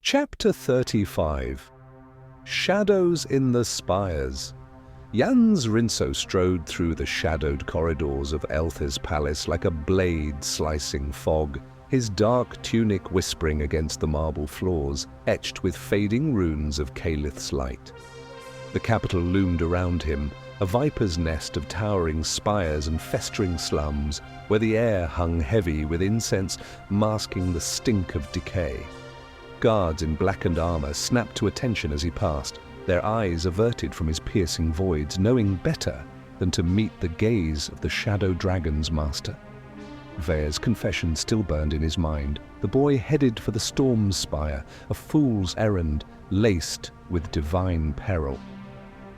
Chapter 35. Shadows in the Spires. Jans Rinso strode through the shadowed corridors of Elther's palace like a blade slicing fog, his dark tunic whispering against the marble floors, etched with fading runes of Calith's light. The capital loomed around him, a viper's nest of towering spires and festering slums, where the air hung heavy with incense masking the stink of decay. Guards in blackened armor snapped to attention as he passed, their eyes averted from his piercing voids, knowing better than to meet the gaze of the Shadow Dragon's master. Veyr's confession still burned in his mind. The boy headed for the Storm's Spire, a fool's errand laced with divine peril.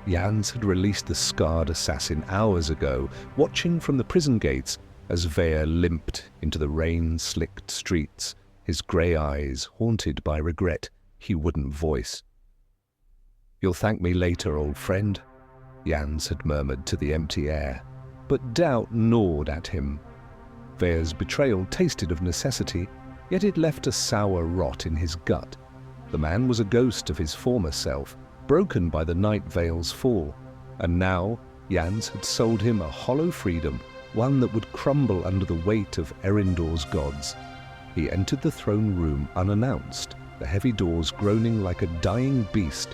Jans had released the scarred assassin hours ago, watching from the prison gates as Veyr limped into the rain-slicked streets, his grey eyes haunted by regret he wouldn't voice. "You'll thank me later, old friend," Jans had murmured to the empty air, but doubt gnawed at him. Veyr's betrayal tasted of necessity, yet it left a sour rot in his gut. The man was a ghost of his former self, broken by the Night Veil's fall, and now Jans had sold him a hollow freedom, one that would crumble under the weight of Erindor's gods. He entered the throne room unannounced, the heavy doors groaning like a dying beast.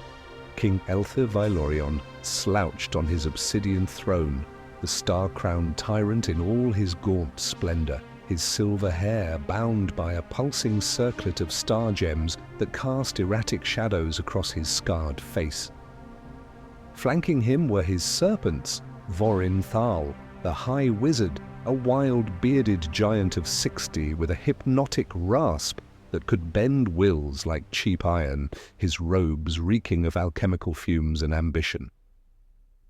King Elther Vailorion slouched on his obsidian throne, the star-crowned tyrant in all his gaunt splendor, his silver hair bound by a pulsing circlet of star gems that cast erratic shadows across his scarred face. Flanking him were his serpents, Vorin Thal, the High Wizard, a wild bearded giant of 60 with a hypnotic rasp that could bend wills like cheap iron, his robes reeking of alchemical fumes and ambition.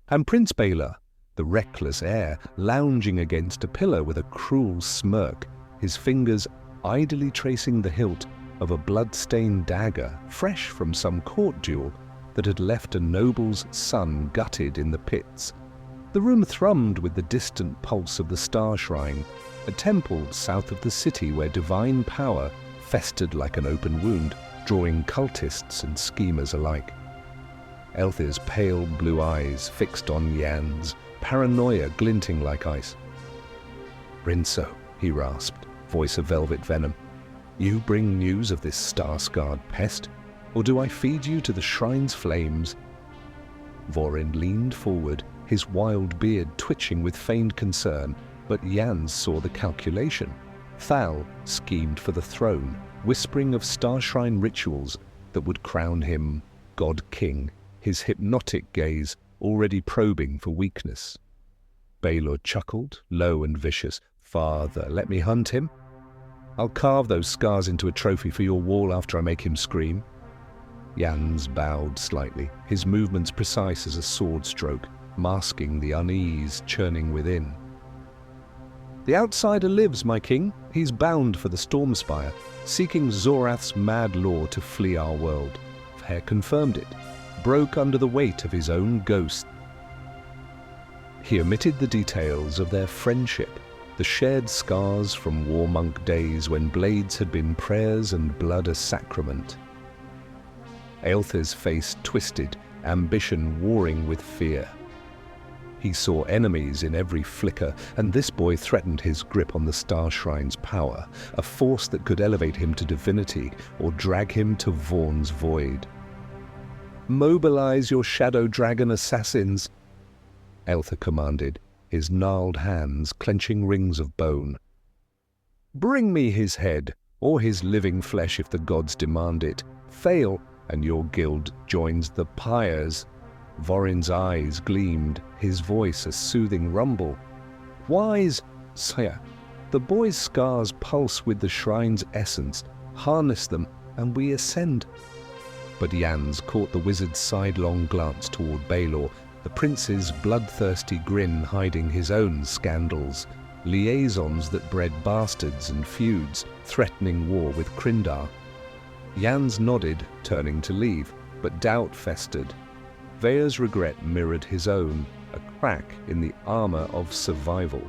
And Prince Baylor, the reckless heir, lounging against a pillar with a cruel smirk, his fingers idly tracing the hilt of a blood-stained dagger fresh from some court duel that had left a noble's son gutted in the pits. The room thrummed with the distant pulse of the Starshrine, a temple south of the city where divine power festered like an open wound, drawing cultists and schemers alike. Elther's pale blue eyes fixed on Jans, paranoia glinting like ice. "Rinso," he rasped, voice of velvet venom, "you bring news of this star-scarred pest, or do I feed you to the shrine's flames?" Vorin leaned forward, his wild beard twitching with feigned concern, but Jans saw the calculation. Thal schemed for the throne, whispering of Starshrine rituals that would crown him God-King, his hypnotic gaze already probing for weakness. Baylor chuckled, low and vicious. "Father, let me hunt him. I'll carve those scars into a trophy for your wall after I make him scream." Jans bowed slightly, his movements precise as a sword stroke, masking the unease churning within. "The outsider lives, my king. He's bound for the Stormspire, seeking Zorath's mad law to flee our world." Veyr confirmed it, broke under the weight of his own ghost. He omitted the details of their friendship, the shared scars from war monk days when blades had been prayers and blood a sacrament. Elther's face twisted, ambition warring with fear. He saw enemies in every flicker, and this boy threatened his grip on the Starshrine's power, a force that could elevate him to divinity or drag him to Vaughn's void. "Mobilize your Shadow Dragon assassins," Elther commanded, his gnarled hands clenching rings of bone. "Bring me his head, or his living flesh if the gods demand it. Fail, and your guild joins the pyres." Vorin's eyes gleamed, his voice a soothing rumble. "Wise, sire, the boy's scars pulse with the shrine's essence. Harness them, and we ascend." But Jans caught the wizard's sidelong glance toward Baylor, the prince's bloodthirsty grin hiding his own scandals, liaisons that bred bastards and feuds, threatening war with Krindar. Jans nodded, turning to leave, but doubt festered. Veyr's regret mirrored his own, a crack in the armor of survival.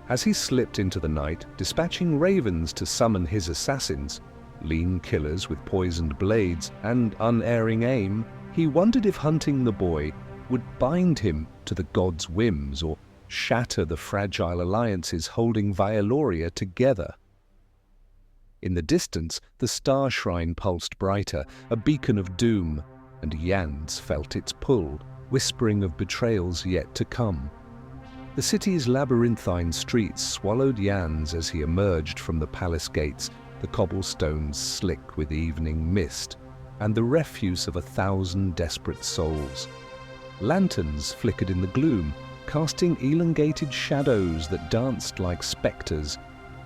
As he slipped into the night, dispatching ravens to summon his assassins, lean killers with poisoned blades and unerring aim, he wondered if hunting the boy would bind him to the god's whims or shatter the fragile alliances holding Vialoria together. In the distance, the Starshrine pulsed brighter, a beacon of doom, and Jans felt its pull, whispering of betrayals yet to come. The city's labyrinthine streets swallowed Jans as he emerged from the palace gates, the cobblestones slick with evening mist, and the refuse of 1,000 desperate souls. Lanterns flickered in the gloom, casting elongated shadows that danced like spectres,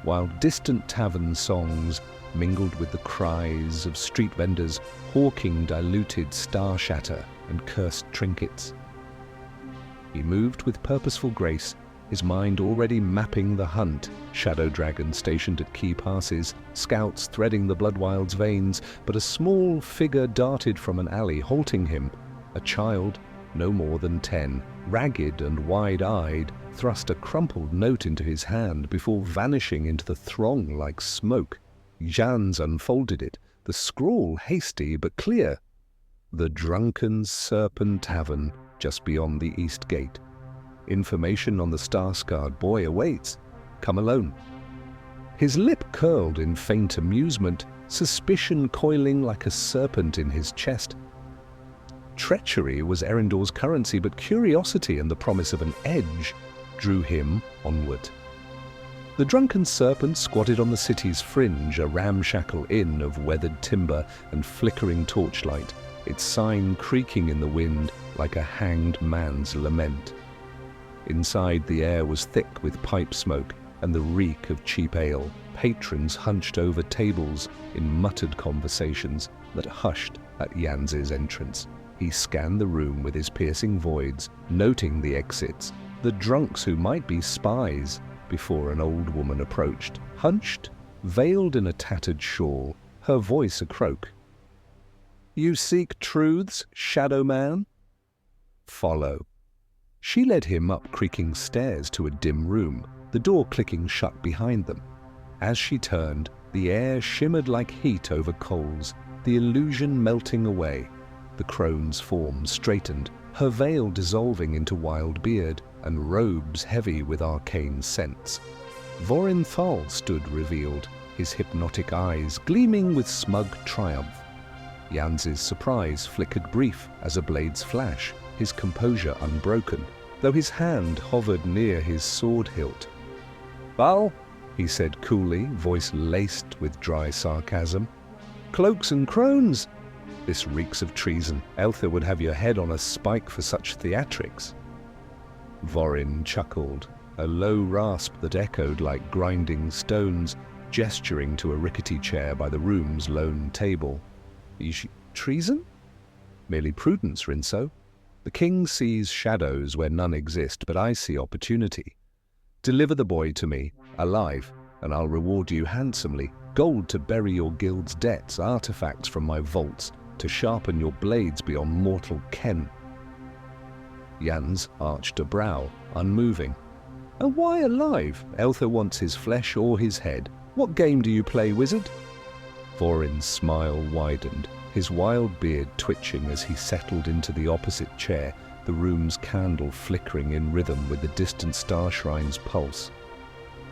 while distant tavern songs mingled with the cries of street vendors hawking diluted star shatter and cursed trinkets. He moved with purposeful grace, his mind already mapping the hunt, shadow dragons stationed at key passes, scouts threading the Bloodwild's veins, but a small figure darted from an alley, halting him. A child, no more than 10, ragged and wide-eyed, thrust a crumpled note into his hand before vanishing into the throng like smoke. Jans unfolded it, the scrawl hasty but clear. The Drunken Serpent Tavern, just beyond the east gate. Information on the star-scarred boy awaits. Come alone. His lip curled in faint amusement, suspicion coiling like a serpent in his chest. Treachery was Erendor's currency, but curiosity and the promise of an edge drew him onward. The Drunken Serpent squatted on the city's fringe, a ramshackle inn of weathered timber and flickering torchlight, its sign creaking in the wind like a hanged man's lament. Inside, the air was thick with pipe smoke and the reek of cheap ale, patrons hunched over tables in muttered conversations that hushed at Jans's entrance. He scanned the room with his piercing voids, noting the exits, the drunks who might be spies, before an old woman approached, hunched, veiled in a tattered shawl, her voice a croak. "You seek truths, Shadow Man?" "Follow." She led him up creaking stairs to a dim room, the door clicking shut behind them. As she turned, the air shimmered like heat over coals, the illusion melting away. The crone's form straightened, her veil dissolving into wild beard and robes heavy with arcane scents. Vorin Thal stood revealed, his hypnotic eyes gleaming with smug triumph. Jans's surprise flickered brief as a blade's flash, his composure unbroken, though his hand hovered near his sword hilt. "Val," he said coolly, voice laced with dry sarcasm. "Cloaks and crones! This reeks of treason. Elther would have your head on a spike for such theatrics." Vorin chuckled, a low rasp that echoed like grinding stones, gesturing to a rickety chair by the room's lone table. "Treason? Merely prudence, Rinso. The king sees shadows where none exist, but I see opportunity. Deliver the boy to me, alive, and I'll reward you handsomely. Gold to bury your guild's debts, artifacts from my vaults, to sharpen your blades beyond mortal ken." Jans arched a brow, unmoving. "And why alive? Elther wants his flesh or his head. What game do you play, wizard?" Vorin's smile widened, his wild beard twitching as he settled into the opposite chair, the room's candle flickering in rhythm with the distant Starshrine's pulse.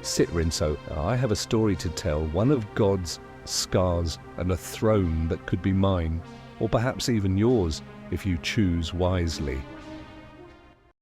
"Sit, Rinso. I have a story to tell, one of gods, scars, and a throne that could be mine, or perhaps even yours, if you choose wisely."